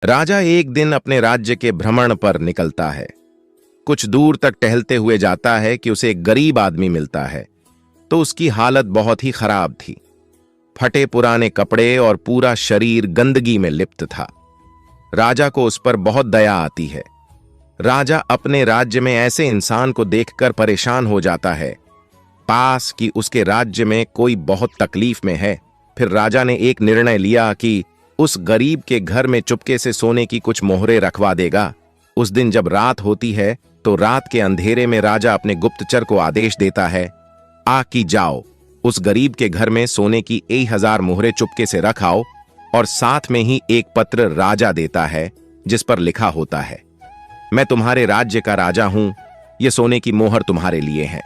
राजा एक दिन अपने राज्य के भ्रमण पर निकलता है। कुछ दूर तक टहलते हुए जाता है कि उसे एक गरीब आदमी मिलता है। तो उसकी हालत बहुत ही खराब थी। फटे पुराने कपड़े और पूरा शरीर गंदगी में लिप्त था। राजा को उस पर बहुत दया आती है। राजा अपने राज्य में ऐसे इंसान को देखकर परेशान हो जाता है। पास कि उसके राज्य में कोई बहुत तकलीफ में है। फिर राजा ने एक निर्णय लिया कि उस गरीब के घर में चुपके से सोने की कुछ मोहरें रखवा देगा। उस दिन जब रात होती है तो रात के अंधेरे में राजा अपने गुप्तचर को आदेश देता है, आ कि जाओ उस गरीब के घर में सोने की 1000 मोहरें चुपके से रख आओ। और साथ में ही एक पत्र राजा देता है जिस पर लिखा होता है, मैं तुम्हारे राज्य का राजा हूं, ये सोने की मोहर तुम्हारे लिए है।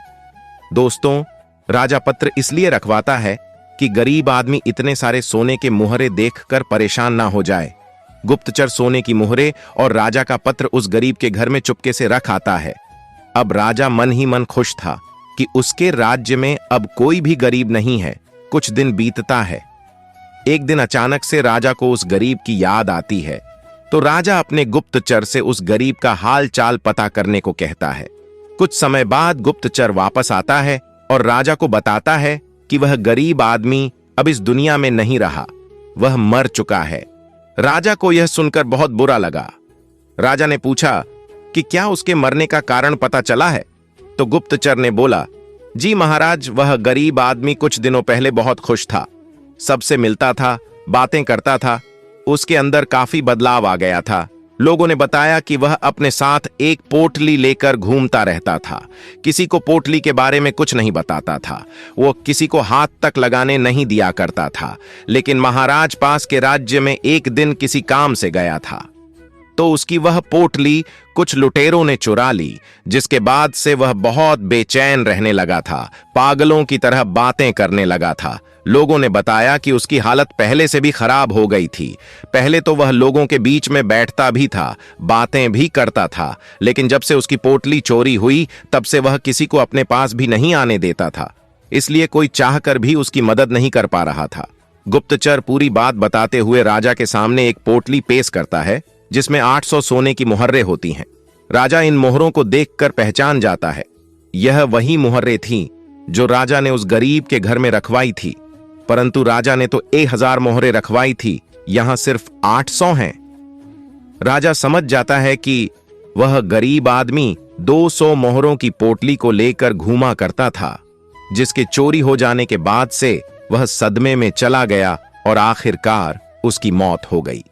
दोस्तों, राजा पत्र इसलिए रखवाता है कि गरीब आदमी इतने सारे सोने के मोहरें देखकर परेशान ना हो जाए। गुप्तचर सोने की मोहरें और राजा का पत्र उस गरीब के घर में चुपके से रख आता है। अब राजा मन ही मन खुश था कि उसके राज्य में अब कोई भी गरीब नहीं है। कुछ दिन बीतता है। एक दिन अचानक से राजा को उस गरीब की याद आती है। तो राजा अपने गुप्तचर से उस गरीब का हाल चाल पता करने को कहता है। कुछ समय बाद गुप्तचर वापस आता है और राजा को बताता है कि वह गरीब आदमी अब इस दुनिया में नहीं रहा, वह मर चुका है। राजा को यह सुनकर बहुत बुरा लगा। राजा ने पूछा कि क्या उसके मरने का कारण पता चला है? तो गुप्तचर ने बोला, जी महाराज, वह गरीब आदमी कुछ दिनों पहले बहुत खुश था, सबसे मिलता था, बातें करता था। उसके अंदर काफी बदलाव आ गया था। लोगों ने बताया कि वह अपने साथ एक पोटली लेकर घूमता रहता था। किसी को पोटली के बारे में कुछ नहीं बताता था। वो किसी को हाथ तक लगाने नहीं दिया करता था। लेकिन महाराज पास के राज्य में एक दिन किसी काम से गया था तो उसकी वह पोटली कुछ लुटेरों ने चुरा ली, जिसके बाद से वह बहुत बेचैन रहने लगा था, पागलों की तरह बातें करने लगा था। लोगों ने बताया कि उसकी हालत पहले से भी खराब हो गई थी। पहले तो वह लोगों के बीच में बैठता भी था, बातें भी करता था, लेकिन जब से उसकी पोटली चोरी हुई तब से वह किसी को अपने पास भी नहीं आने देता था। इसलिए कोई चाहकर भी उसकी मदद नहीं कर पा रहा था। गुप्तचर पूरी बात बताते हुए राजा के सामने एक पोटली पेश करता है जिसमें 800 सोने की मोहरें होती हैं। राजा इन मोहरों को देखकर पहचान जाता है। यह वही मोहरें थीं जो राजा ने उस गरीब के घर में रखवाई थी। परंतु राजा ने तो 1000 मोहरें रखवाई थी, यहां सिर्फ 800 हैं। राजा समझ जाता है कि वह गरीब आदमी 200 मोहरों की पोटली को लेकर घूमा करता था, जिसके चोरी हो जाने के बाद से वह सदमे में चला गया और आखिरकार उसकी मौत हो गई।